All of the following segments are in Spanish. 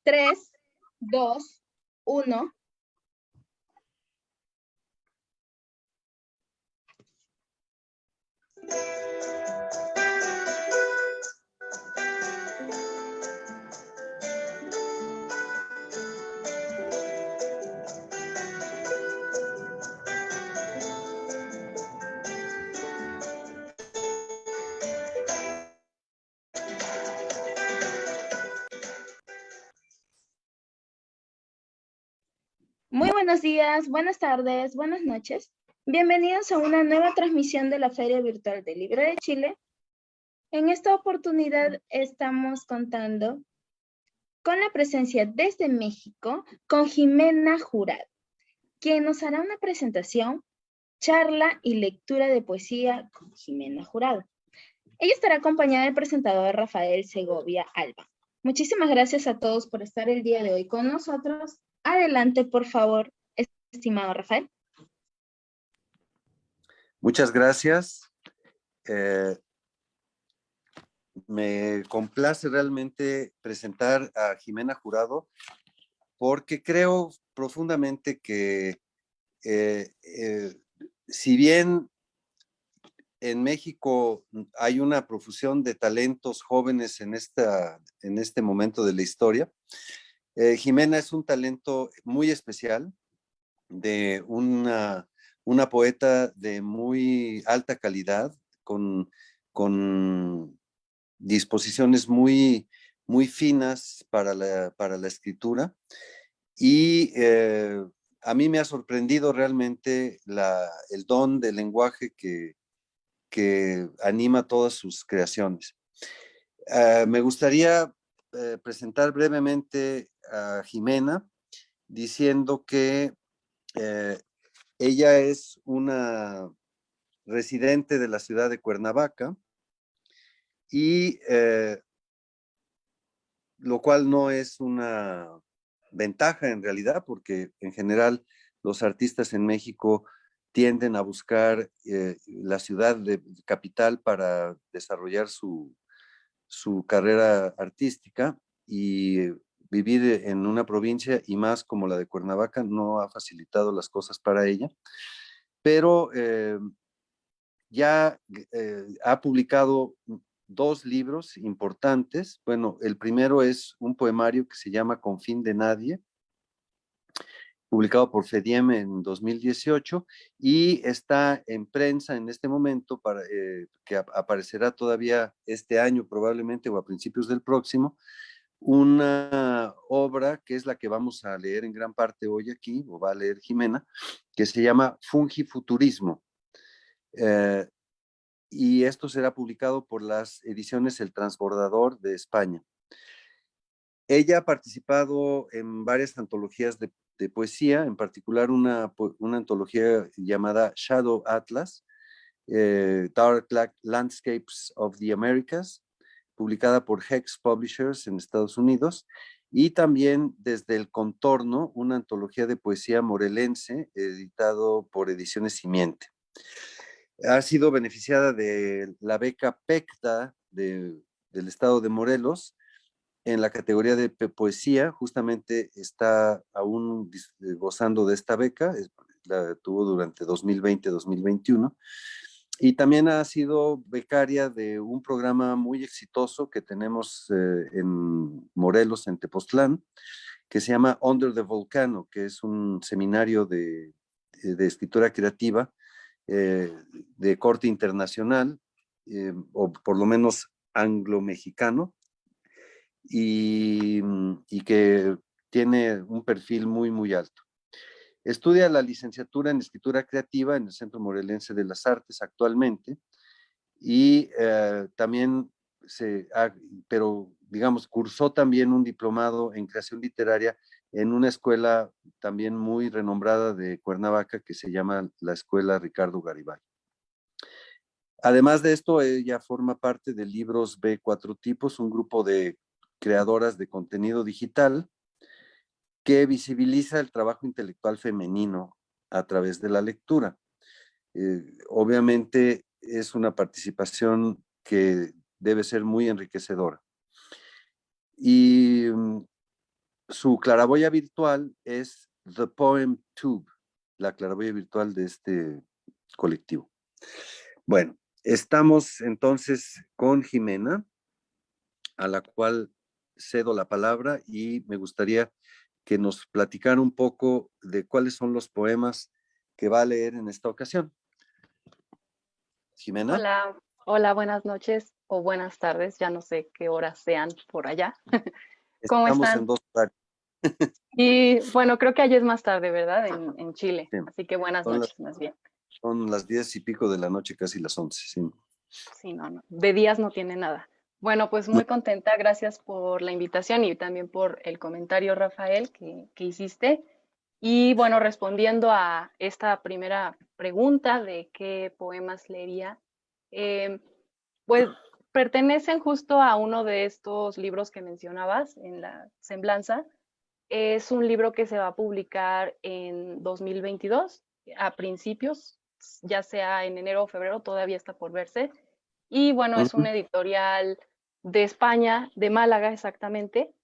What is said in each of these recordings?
3, 2, 1. Muy buenos días, buenas tardes, buenas noches. Bienvenidos a una nueva transmisión de la Feria Virtual del Libro de Chile. En esta oportunidad estamos contando con la presencia desde México con Jimena Jurado, quien nos hará una presentación, charla y lectura de poesía con Jimena Jurado. Ella estará acompañada del presentador Rafael Segovia Alba. Muchísimas gracias a todos por estar el día de hoy con nosotros. Adelante, por favor, estimado Rafael. Muchas gracias. Me complace realmente presentar a Jimena Jurado porque creo profundamente que si bien en México hay una profusión de talentos jóvenes en este momento de la historia, Jimena es un talento muy especial, de una poeta de muy alta calidad, con disposiciones muy finas para la escritura, y a mí me ha sorprendido realmente el don del lenguaje que anima todas sus creaciones. Me gustaría presentar brevemente a Jimena diciendo que ella es una residente de la ciudad de Cuernavaca, y lo cual no es una ventaja en realidad, porque en general los artistas en México tienden a buscar la ciudad de capital para desarrollar su carrera artística, y vivir en una provincia, y más como la de Cuernavaca, no ha facilitado las cosas para ella, pero ya ha publicado 2 libros importantes. Bueno, el primero es un poemario que se llama Con fin de nadie, publicado por FEDIEM en 2018, y está en prensa en este momento, que aparecerá todavía este año probablemente, o a principios del próximo, una obra que es la que vamos a leer en gran parte hoy aquí, o va a leer Jimena, que se llama Fungifuturismo. Y esto será publicado por las ediciones El Transbordador de España. Ella ha participado en varias antologías de poesía, en particular una antología llamada Shadow Atlas, Dark Landscapes of the Americas, publicada por Hex Publishers en Estados Unidos, y también Desde el Contorno, una antología de poesía morelense, editado por Ediciones Simiente. Ha sido beneficiada de la beca PECTA del estado de Morelos en la categoría de poesía. Justamente está aún gozando de esta beca, la tuvo durante 2020-2021, y también ha sido becaria de un programa muy exitoso que tenemos en Morelos, en Tepoztlán, que se llama Under the Volcano, que es un seminario de escritura creativa de corte internacional, o por lo menos anglo-mexicano, y que tiene un perfil muy, muy alto. Estudia la licenciatura en escritura creativa en el Centro Morelense de las Artes actualmente, y también pero digamos, cursó también un diplomado en creación literaria en una escuela también muy renombrada de Cuernavaca, que se llama la Escuela Ricardo Garibay. Además de esto, ella forma parte de Libros B4 Tipos, un grupo de creadoras de contenido digital que visibiliza el trabajo intelectual femenino a través de la lectura. Obviamente es una participación que debe ser muy enriquecedora. Y Su claraboya virtual es The Poem Tube, la claraboya virtual de este colectivo. Bueno, estamos entonces con Jimena, a la cual cedo la palabra y me gustaría que nos platicara un poco de cuáles son los poemas que va a leer en esta ocasión. Jimena. Hola, hola, buenas noches o buenas tardes, ya no sé qué horas sean por allá. ¿Cómo Estamos en están? dos horarios. Y bueno, creo que allá es más tarde, ¿verdad? En Chile, Sí. así que buenas Son, noches más bien. son las 10:00 de la noche, casi las 11. Sí. Sí, no, no, de días no tiene nada. Bueno, pues No. muy contenta, gracias por la invitación y también por el comentario, Rafael, que hiciste. Y bueno, respondiendo a esta primera pregunta de qué poemas leería, eh, pues pertenecen justo a uno de estos libros que mencionabas en la semblanza. Es un libro que se va a publicar en 2022, a principios, ya sea en enero o febrero, todavía está por verse. Y bueno, es Ujú, una editorial de España, de Málaga exactamente,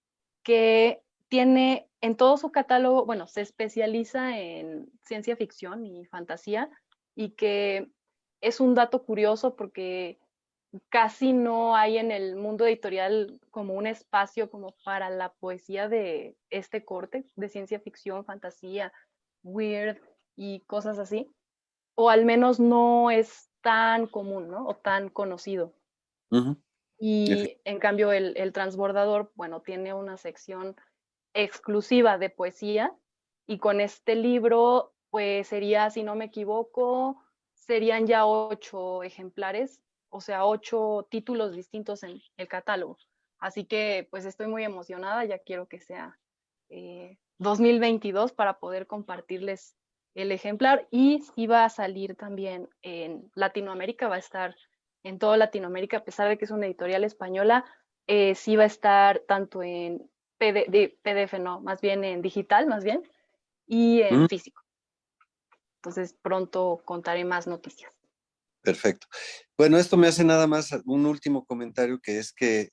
que tiene en todo su catálogo, bueno, se especializa en ciencia ficción y fantasía, y que es un dato curioso porque casi no hay en el mundo editorial como un espacio como para la poesía de este corte, de ciencia ficción, fantasía, weird y cosas así, o al menos no es tan común, ¿no? O tan conocido. ujú. Y en cambio el transbordador, bueno, tiene una sección exclusiva de poesía y con este libro, pues sería, si no me equivoco, serían ya 8 ejemplares, o sea, 8 títulos distintos en el catálogo. Así que pues estoy muy emocionada, ya quiero que sea 2022 para poder compartirles el ejemplar y si va a salir también en Latinoamérica, va a estar en toda Latinoamérica, a pesar de que es una editorial española, sí va a estar tanto en PDF, no, más bien en digital, más bien, y en Mm, físico. Entonces pronto contaré más noticias. perfecto. Bueno, esto me hace nada más un último comentario, que es que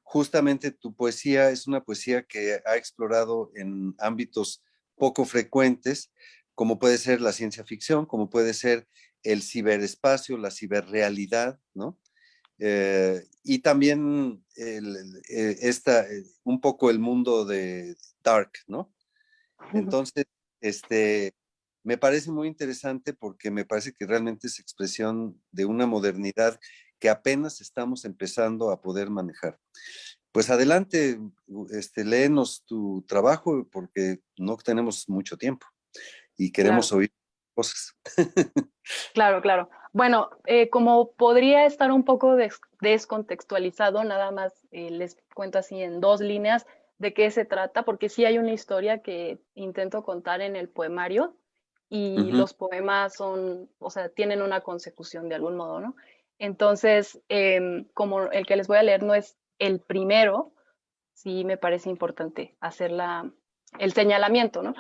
justamente tu poesía es una poesía que ha explorado en ámbitos poco frecuentes, como puede ser la ciencia ficción, como puede ser el ciberespacio, la ciberrealidad, ¿no? Y también un poco el mundo de Dark, ¿no? Entonces, me parece muy interesante porque me parece que realmente es expresión de una modernidad que apenas estamos empezando a poder manejar. Pues adelante, léenos tu trabajo porque no tenemos mucho tiempo y queremos Claro, oír cosas. claro, claro. Bueno, como podría estar un poco descontextualizado, nada más les cuento así en 2 líneas de qué se trata, porque sí hay una historia que intento contar en el poemario y Ujú, los poemas son, o sea, tienen una consecución de algún modo, ¿no? Entonces, como el que les voy a leer no es el primero, sí me parece importante hacer el señalamiento, ¿no?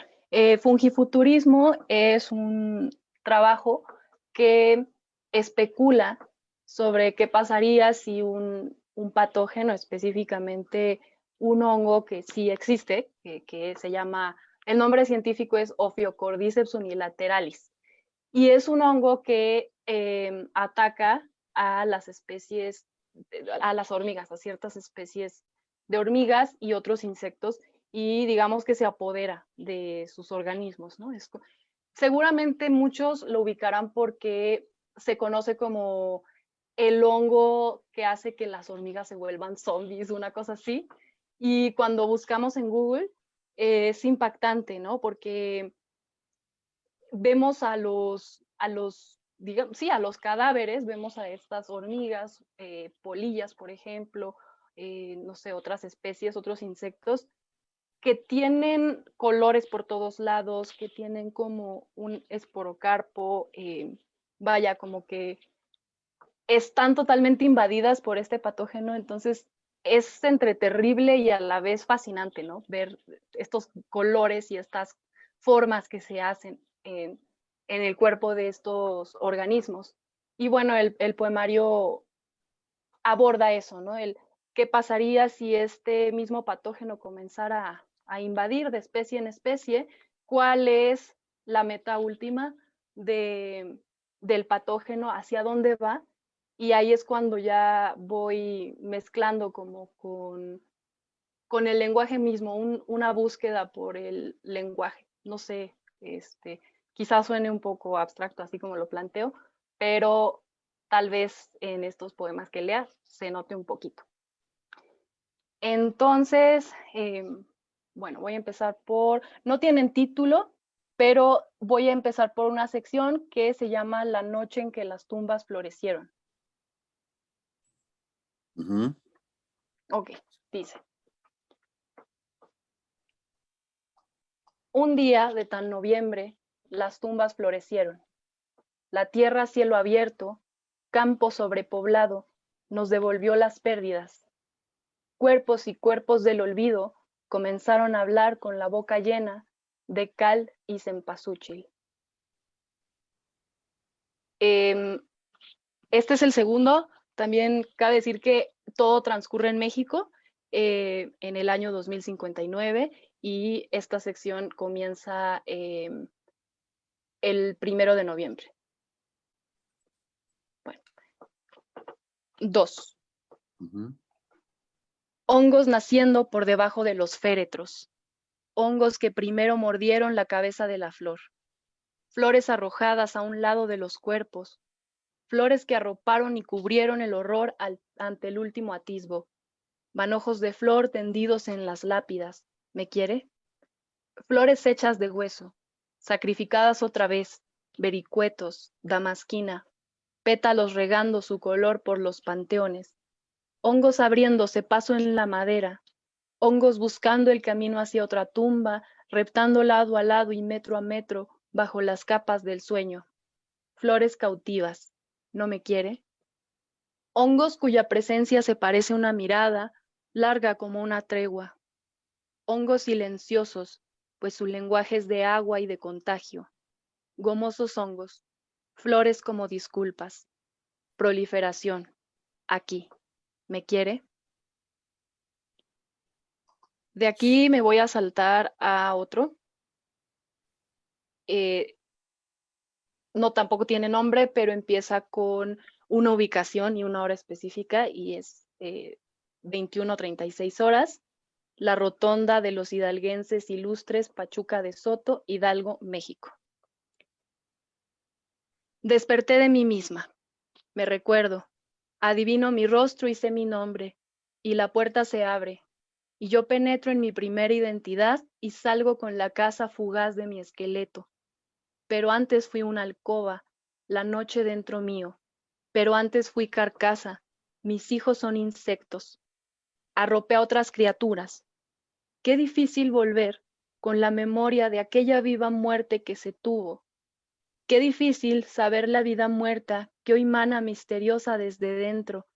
Fungifuturismo es un trabajo que especula sobre qué pasaría si un patógeno, específicamente un hongo que sí existe, que se llama, el nombre científico es Ophiocordyceps unilateralis, y es un hongo que ataca a las especies, a las hormigas, a ciertas especies de hormigas y otros insectos, y digamos que se apodera de sus organismos, ¿no? Seguramente muchos lo ubicarán porque se conoce como el hongo que hace que las hormigas se vuelvan zombies, una cosa así. Y cuando buscamos en Google es impactante, ¿no? Porque vemos digamos, sí, a los cadáveres, vemos a estas hormigas, polillas, por ejemplo, no sé, otras especies, otros insectos, que tienen colores por todos lados, que tienen como un esporocarpo, vaya, como que están totalmente invadidas por este patógeno, entonces es entre terrible y a la vez fascinante, ¿no? Ver estos colores y estas formas que se hacen en el cuerpo de estos organismos. Y bueno, el poemario aborda eso, ¿no? El qué pasaría si este mismo patógeno comenzara a invadir de especie en especie, cuál es la meta última del patógeno, hacia dónde va, y ahí es cuando ya voy mezclando como con el lenguaje mismo, una búsqueda por el lenguaje. No sé, quizás suene un poco abstracto así como lo planteo, pero tal vez en estos poemas que leas se note un poquito. Entonces, bueno, voy a empezar no tienen título, pero voy a empezar por una sección que se llama La noche en que las tumbas florecieron. Ok, dice. Un día de tan noviembre, las tumbas florecieron. La tierra a cielo abierto, campo sobrepoblado, nos devolvió las pérdidas. Cuerpos y cuerpos del olvido comenzaron a hablar con la boca llena de cal y cempasúchil. Este es el segundo. También cabe decir que todo transcurre en México en el año 2059 y esta sección comienza el 1 de noviembre. Bueno. 2. Hongos naciendo por debajo de los féretros. Hongos que primero mordieron la cabeza de la flor. Flores arrojadas a un lado de los cuerpos. Flores que arroparon y cubrieron el horror ante el último atisbo. Manojos de flor tendidos en las lápidas. ¿Me quiere? Flores hechas de hueso, sacrificadas otra vez, vericuetos, damasquina, pétalos regando su color por los panteones, hongos abriéndose paso en la madera, hongos buscando el camino hacia otra tumba, reptando lado a lado y metro a metro bajo las capas del sueño. Flores cautivas, ¿no me quiere? Hongos cuya presencia se parece a una mirada, larga como una tregua. Hongos silenciosos, pues su lenguaje es de agua y de contagio. Gomosos hongos, flores como disculpas. Proliferación, aquí. ¿Me quiere? De aquí me voy a saltar a otro. No, tampoco tiene nombre, pero empieza con una ubicación y una hora específica y es 21:36 horas. La Rotonda de los Hidalguenses Ilustres, Pachuca de Soto, Hidalgo, México. Desperté de mí misma. Me recuerdo. Adivino mi rostro y sé mi nombre. Y la puerta se abre. Y yo penetro en mi primera identidad y salgo con la casa fugaz de mi esqueleto. Pero antes fui una alcoba, la noche dentro mío. Pero antes fui carcasa. Mis hijos son insectos. Arropé a otras criaturas. Qué difícil volver con la memoria de aquella viva muerte que se tuvo. Qué difícil saber la vida muerta que hoy mana misteriosa desde dentro,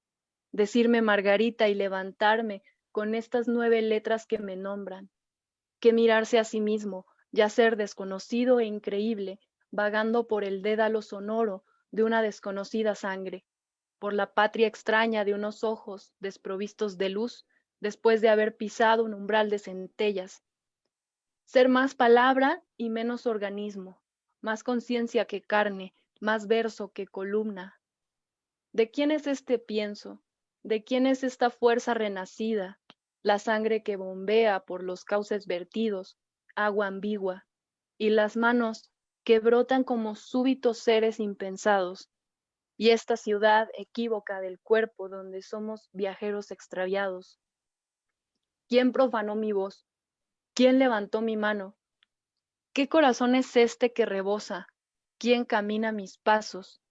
decirme Margarita y levantarme con estas 9 letras que me nombran. Qué mirarse a sí mismo, ya ser desconocido e increíble, vagando por el dédalo sonoro de una desconocida sangre, por la patria extraña de unos ojos desprovistos de luz, después de haber pisado un umbral de centellas. Ser más palabra y menos organismo, más conciencia que carne, más verso que columna. ¿De quién es este pienso? ¿De quién es esta fuerza renacida? La sangre que bombea por los cauces vertidos, agua ambigua, y las manos que brotan como súbitos seres impensados, y esta ciudad equívoca del cuerpo donde somos viajeros extraviados. ¿Quién profanó mi voz? ¿Quién levantó mi mano? ¿Qué corazón es este que rebosa? ¿Quién camina mis pasos?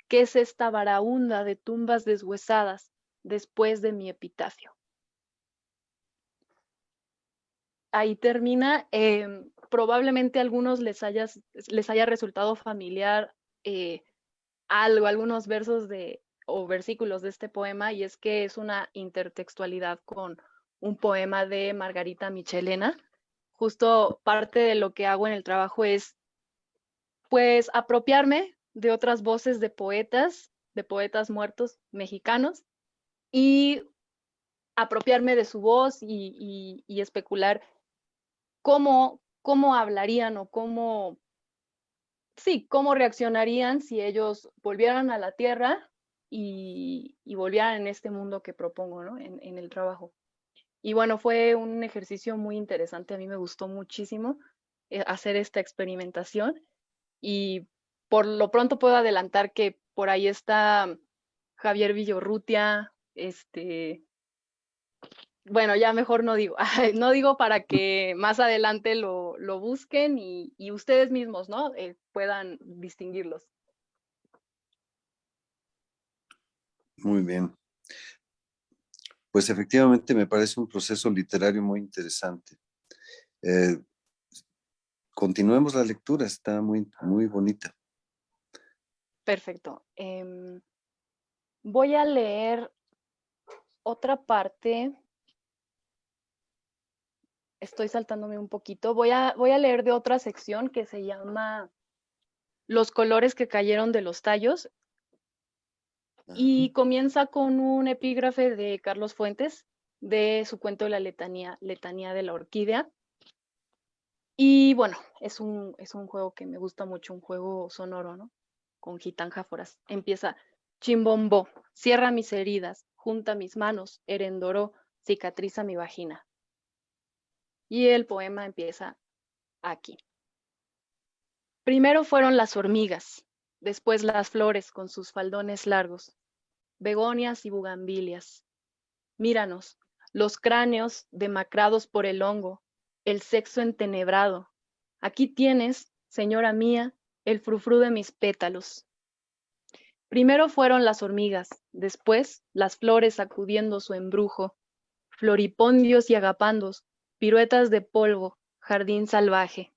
¿Qué es esta varaunda de tumbas deshuesadas después de mi epitafio? Ahí termina. Probablemente a algunos les haya resultado familiar algunos versos o versículos de este poema, y es que es una intertextualidad con un poema de Margarita Michelena. Justo parte de lo que hago en el trabajo es pues apropiarme de otras voces de poetas muertos mexicanos y apropiarme de su voz y especular cómo hablarían o cómo reaccionarían si ellos volvieran a la Tierra y volvieran en este mundo que propongo, ¿no? En el trabajo. Y bueno, fue un ejercicio muy interesante, a mí me gustó muchísimo hacer esta experimentación y por lo pronto puedo adelantar que por ahí está Javier Villorrutia, bueno, ya mejor no digo, no digo para que más adelante lo busquen y ustedes mismos, ¿no? Puedan distinguirlos. Muy bien. Pues efectivamente me parece un proceso literario muy interesante. Continuemos la lectura, está muy, muy bonita. Perfecto. Voy a leer otra parte. Estoy saltándome un poquito. Voy a leer de otra sección que se llama Los colores que cayeron de los tallos. Y comienza con un epígrafe de Carlos Fuentes, de su cuento La letanía de la orquídea. Y bueno, es un juego que me gusta mucho, un juego sonoro, ¿no? Con gitanjáforas. Empieza, Chimbombo, cierra mis heridas, junta mis manos, Erendoró, cicatriza mi vagina. Y el poema empieza aquí. Primero fueron las hormigas, después las flores con sus faldones largos, begonias y bugambilias. Míranos, los cráneos demacrados por el hongo, el sexo entenebrado. Aquí tienes, señora mía, el frufrú de mis pétalos. Primero fueron las hormigas, después las flores sacudiendo su embrujo, floripondios y agapandos, piruetas de polvo, jardín salvaje.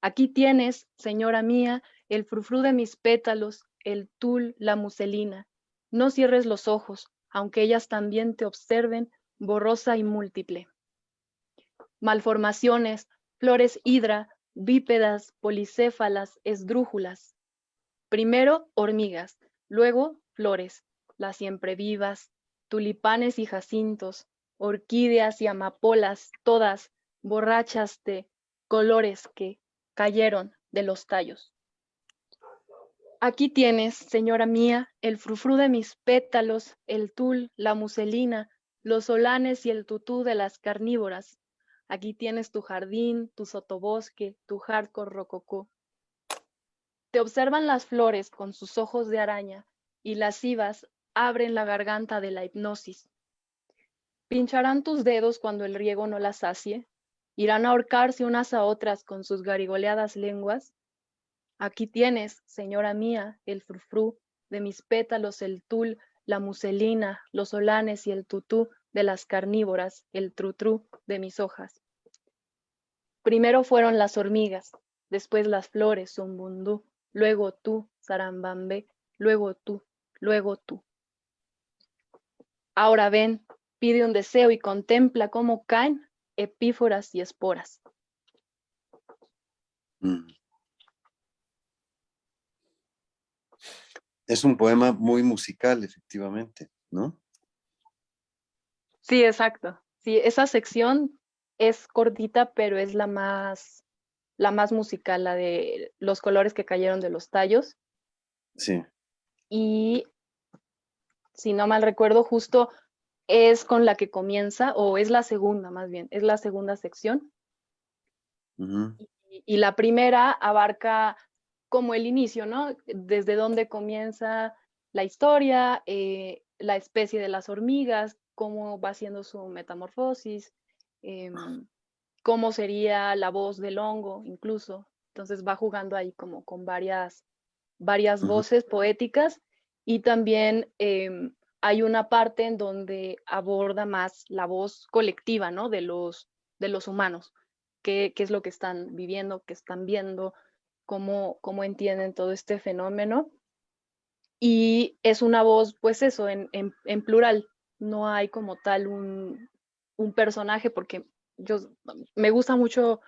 Aquí tienes, señora mía, el frufrú de mis pétalos, el tul, la muselina. No cierres los ojos, aunque ellas también te observen, borrosa y múltiple. Malformaciones, flores hidra, bípedas, policéfalas, esdrújulas. Primero hormigas, luego flores, las siempre vivas, tulipanes y jacintos, orquídeas y amapolas, todas borrachas de colores que cayeron de los tallos. Aquí tienes, señora mía, el frufrú de mis pétalos, el tul, la muselina, los solanes y el tutú de las carnívoras. Aquí tienes tu jardín, tu sotobosque, tu hardcore rococó. Te observan las flores con sus ojos de araña y lascivas abren la garganta de la hipnosis. Pincharán tus dedos cuando el riego no las sacie. Irán a ahorcarse unas a otras con sus garigoleadas lenguas. Aquí tienes, señora mía, el frufrú de mis pétalos, el tul, la muselina, los solanes y el tutú de las carnívoras, el trutrú de mis hojas. Primero fueron las hormigas, después las flores, zumbundú, luego tú, zarambambé, luego tú, luego tú. Ahora ven, pide un deseo y contempla cómo caen epíforas y esporas. Es un poema muy musical, efectivamente, ¿no? Sí, exacto. Sí, esa sección es cortita, pero es la más musical, la de los colores que cayeron de los tallos. Sí. Y si no mal recuerdo, justo es con la que comienza, o es la segunda más bien, es la segunda sección. Y la primera abarca como el inicio, ¿no? Desde dónde comienza la historia, la especie de las hormigas, cómo va haciendo su metamorfosis, cómo sería la voz del hongo incluso. Entonces va jugando ahí como con varias voces poéticas y también hay una parte en donde aborda más la voz colectiva, ¿no? De los humanos, qué es lo que están viviendo, qué están viendo, cómo entienden todo este fenómeno. Y es una voz, pues eso, en plural. No hay como tal un personaje, porque me gusta mucho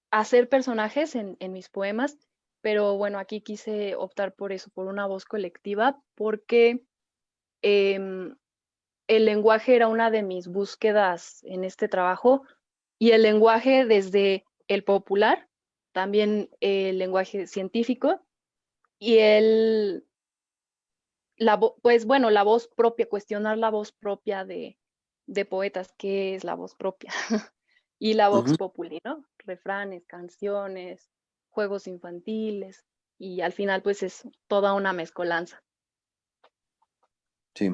hacer personajes en mis poemas, pero bueno, aquí quise optar por eso, por una voz colectiva, porque el lenguaje era una de mis búsquedas en este trabajo, y el lenguaje desde el popular, también el lenguaje científico y pues bueno, la voz propia, cuestionar la voz propia de poetas, ¿qué es la voz propia? Y la vox Ujú. populi, ¿no? Refranes, canciones, juegos infantiles, y al final pues es toda una mezcolanza. Sí.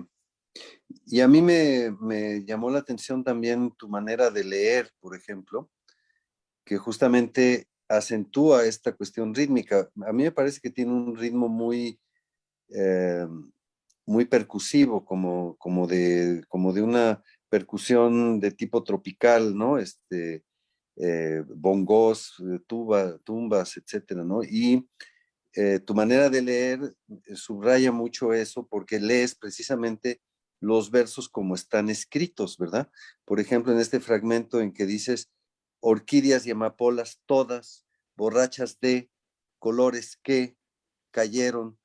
Y a mí me llamó la atención también tu manera de leer, por ejemplo, que justamente acentúa esta cuestión rítmica. A mí me parece que tiene un ritmo eh, muy percusivo, como de una percusión de tipo tropical, ¿no? Bongos, tumbas, etcétera, ¿no? Y tu manera de leer subraya mucho eso porque lees precisamente los versos como están escritos, ¿verdad? Por ejemplo, en este fragmento en que dices, orquídeas y amapolas todas, borrachas de colores que cayeron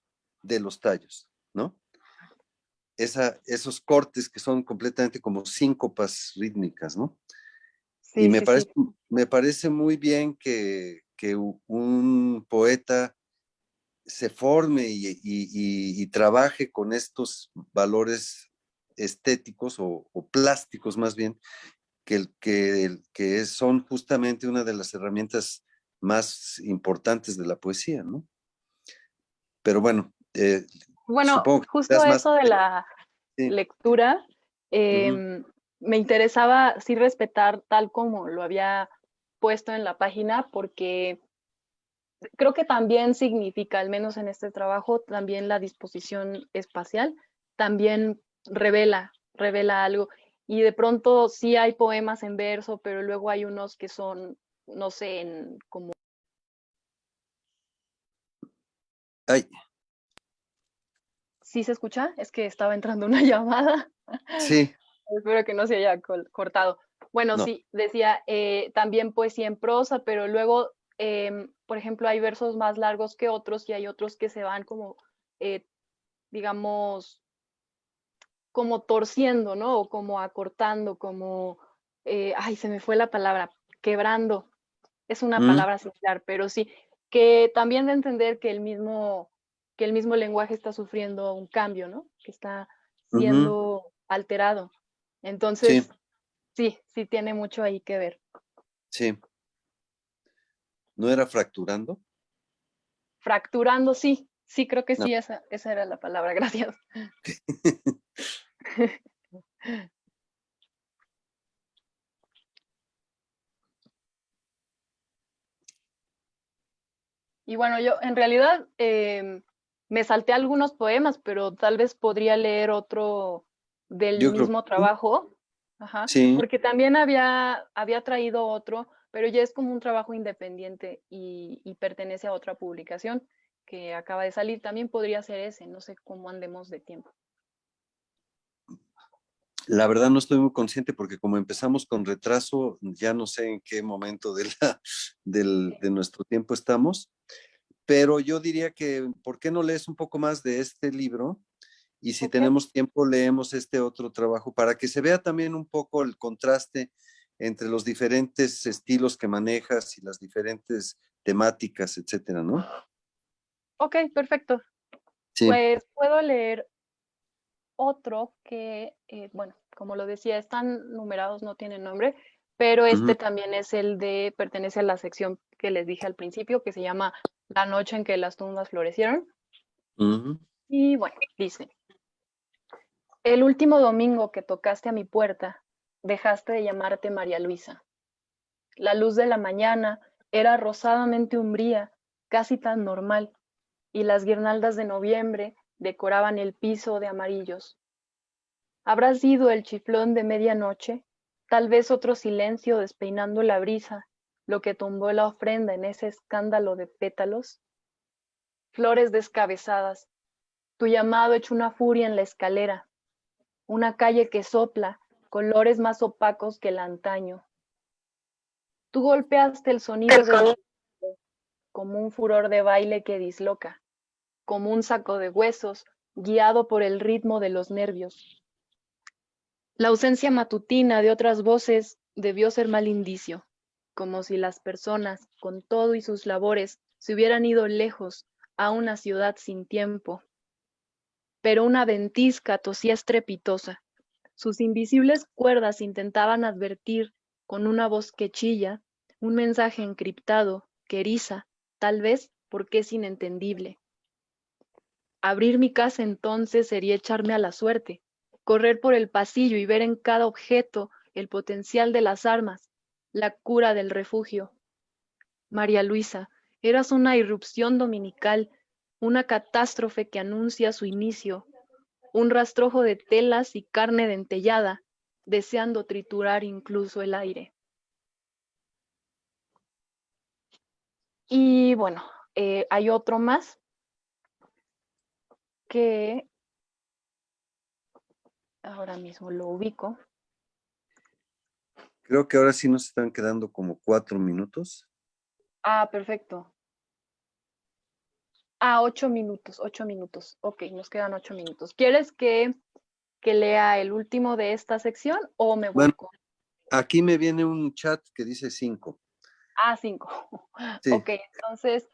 de los tallos, ¿no? Esos cortes que son completamente como síncopas rítmicas, ¿no? Y Sí, sí, sí. me parece muy bien que un poeta se forme y trabaje con estos valores estéticos o plásticos más bien, que son justamente una de las herramientas más importantes de la poesía, ¿no? Pero bueno, Bueno, supongo que justo das más. eso de la Sí. lectura, Ujú. me interesaba sí respetar tal como lo había puesto en la página, porque creo que también significa, al menos en este trabajo, también la disposición espacial, también revela algo. Y de pronto sí hay poemas en verso, pero luego hay unos que son, no sé, como... Ay, ¿Sí se escucha? Es que estaba entrando una llamada. sí, Espero que no se haya cortado. Bueno, no. sí, decía también poesía en prosa, pero luego, por ejemplo, hay versos más largos que otros y hay otros que se van como, eh, digamos, como torciendo, ¿no? O como acortando, como, ay, se me fue la palabra, quebrando. Es una Mm, palabra similar, pero sí, que también de entender que el mismo lenguaje está sufriendo un cambio, ¿no? Que está ujú, siendo alterado. sí, Entonces, sí, sí tiene mucho ahí que ver. sí. ¿No era fracturando? Fracturando, sí, sí, creo que No. sí, esa era la palabra, gracias. Y bueno, yo en realidad me salté algunos poemas, pero tal vez podría leer otro del Yo creo que mismo sí. trabajo, ajá, Sí. porque también había traído otro, pero ya es como un trabajo independiente y pertenece a otra publicación que acaba de salir. También podría ser ese, no sé cómo andemos de tiempo. La verdad no estoy muy consciente porque como empezamos con retraso, ya no sé en qué momento de nuestro tiempo estamos, pero yo diría que, ¿por qué no lees un poco más de este libro? Y si Ok, tenemos tiempo, leemos este otro trabajo para que se vea también un poco el contraste entre los diferentes estilos que manejas y las diferentes temáticas, etcétera, ¿no? ok, perfecto. Sí. Pues puedo leer otro que, bueno, como lo decía, están numerados, no tienen nombre, pero Ujú, este también es pertenece a la sección que les dije al principio, que se llama La noche en que las tumbas florecieron. ujú. Y bueno, dice, el último domingo que tocaste a mi puerta, dejaste de llamarte María Luisa. La luz de la mañana era rosadamente umbría, casi tan normal, y las guirnaldas de noviembre decoraban el piso de amarillos. Habrá sido el chiflón de medianoche, tal vez otro silencio despeinando la brisa, lo que tumbó la ofrenda en ese escándalo de pétalos. Flores descabezadas, tu llamado hecho una furia en la escalera, una calle que sopla, colores más opacos que el antaño. Tú golpeaste el sonido del como un furor de baile que disloca, como un saco de huesos guiado por el ritmo de los nervios. La ausencia matutina de otras voces debió ser mal indicio, como si las personas, con todo y sus labores, se hubieran ido lejos a una ciudad sin tiempo. Pero una ventisca tosía estrepitosa. Sus invisibles cuerdas intentaban advertir, con una voz que chilla, un mensaje encriptado que eriza, tal vez porque es inentendible. Abrir mi casa entonces sería echarme a la suerte, correr por el pasillo y ver en cada objeto el potencial de las armas, la cura del refugio. María Luisa, eras una irrupción dominical, una catástrofe que anuncia su inicio, un rastrojo de telas y carne dentellada, deseando triturar incluso el aire. Y bueno, hay otro más que ahora mismo lo ubico. Creo que ahora sí nos están quedando como 4 minutos. Ah, perfecto. Ah, 8 minutos, 8 minutos. Ok, nos quedan 8 minutos. ¿Quieres que lea el último de esta sección o me voy Bueno, con... aquí me viene un chat que dice 5. Ah, 5. Sí. Ok, entonces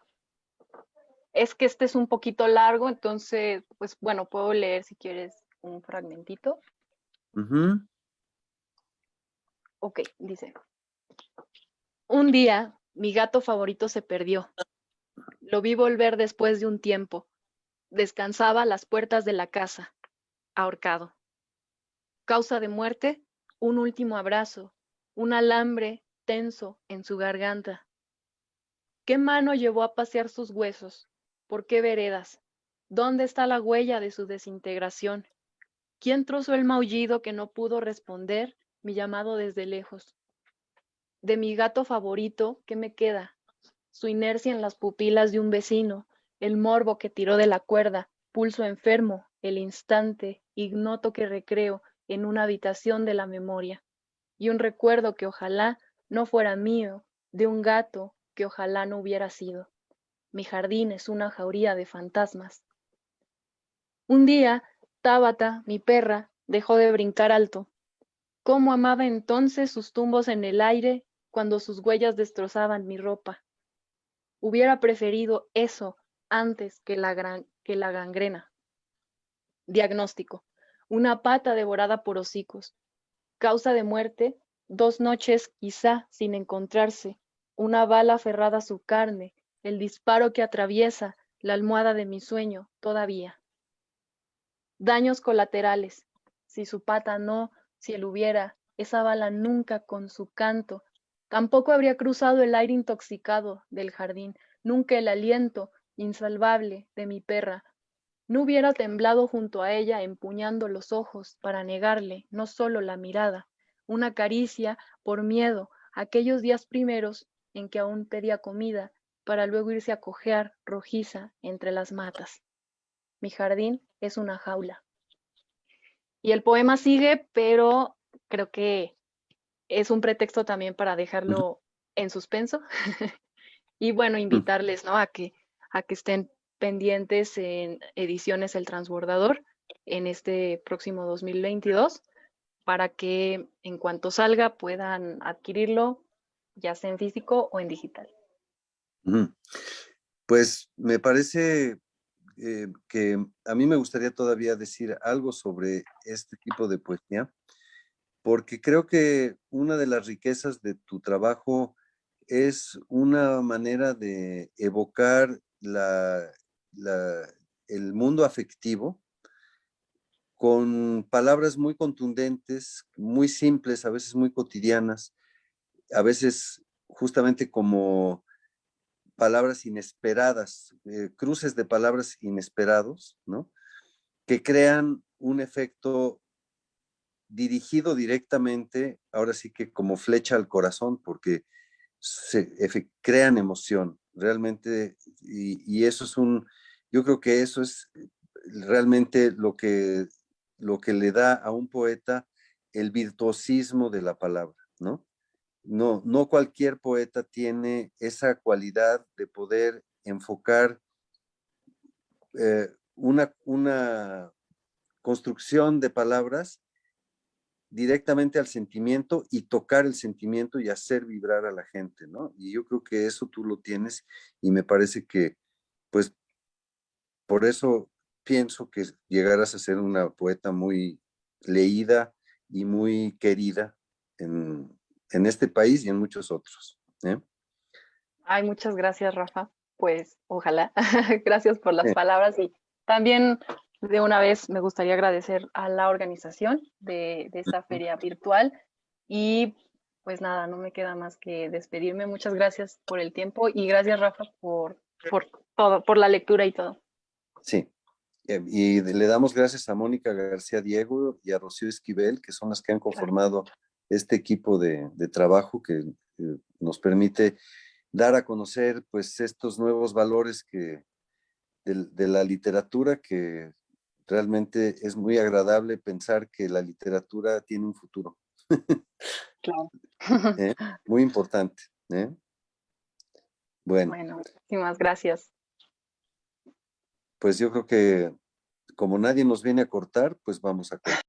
es que este es un poquito largo, entonces, pues bueno, puedo leer si quieres un fragmentito. Ujú. Ok, dice. Un día, mi gato favorito se perdió. Lo vi volver después de un tiempo. Descansaba a las puertas de la casa, ahorcado. Causa de muerte, un último abrazo, un alambre tenso en su garganta. ¿Qué mano llevó a pasear sus huesos? ¿Por qué veredas? ¿Dónde está la huella de su desintegración? ¿Quién trozó el maullido que no pudo responder mi llamado desde lejos? De mi gato favorito, ¿qué me queda? Su inercia en las pupilas de un vecino, el morbo que tiró de la cuerda, pulso enfermo, el instante ignoto que recreo en una habitación de la memoria, y un recuerdo que ojalá no fuera mío, de un gato que ojalá no hubiera sido. Mi jardín es una jauría de fantasmas. Un día, Tabata, mi perra, dejó de brincar alto. Cómo amaba entonces sus tumbos en el aire cuando sus huellas destrozaban mi ropa. Hubiera preferido eso antes que la gangrena. Diagnóstico. Una pata devorada por hocicos. Causa de muerte, 2 noches quizá sin encontrarse. Una bala aferrada a su carne, el disparo que atraviesa la almohada de mi sueño todavía. Daños colaterales. Si su pata no, si él hubiera, esa bala nunca con su canto. Tampoco habría cruzado el aire intoxicado del jardín, nunca el aliento insalvable de mi perra. No hubiera temblado junto a ella empuñando los ojos para negarle no solo la mirada, una caricia por miedo, aquellos días primeros en que aún pedía comida para luego irse a cojear rojiza entre las matas. Mi jardín es una jaula. Y el poema sigue, pero creo que es un pretexto también para Ujú. dejarlo en suspenso. Y bueno, invitarles, ¿no? A que estén pendientes en Ediciones El Transbordador en este próximo 2022 para que en cuanto salga puedan adquirirlo, ya sea en físico o en digital. Ujú. Pues me parece que a mí me gustaría todavía decir algo sobre este tipo de poesía, porque creo que una de las riquezas de tu trabajo es una manera de evocar el mundo afectivo con palabras muy contundentes, muy simples, a veces muy cotidianas, a veces justamente como palabras inesperadas, cruces de palabras inesperados, ¿no? Que crean un efecto dirigido directamente, ahora sí que como flecha al corazón, porque crean emoción, realmente, y eso es yo creo que eso es realmente lo que le da a un poeta el virtuosismo de la palabra, ¿no? No, no cualquier poeta tiene esa cualidad de poder enfocar una construcción de palabras directamente al sentimiento y tocar el sentimiento y hacer vibrar a la gente, ¿no? Y yo creo que eso tú lo tienes y me parece que, pues, por eso pienso que llegarás a ser una poeta muy leída y muy querida en este país y en muchos otros, ¿eh? Ay, muchas gracias, Rafa. Pues ojalá. Gracias por las Eh, palabras y también de una vez me gustaría agradecer a la organización de esta feria virtual y pues nada, no me queda más que despedirme. Muchas gracias por el tiempo y gracias, Rafa, por todo, por la lectura y todo. Sí, y le damos gracias a Mónica García Diego y a Rocío Esquivel, que son las que han Claro. conformado este equipo de trabajo que nos permite dar a conocer pues estos nuevos valores de la literatura, que realmente es muy agradable pensar que la literatura tiene un futuro. Claro. ¿Eh? Muy importante, ¿eh? Bueno, Bueno, muchísimas gracias. pues yo creo que como nadie nos viene a cortar, pues vamos a cortar.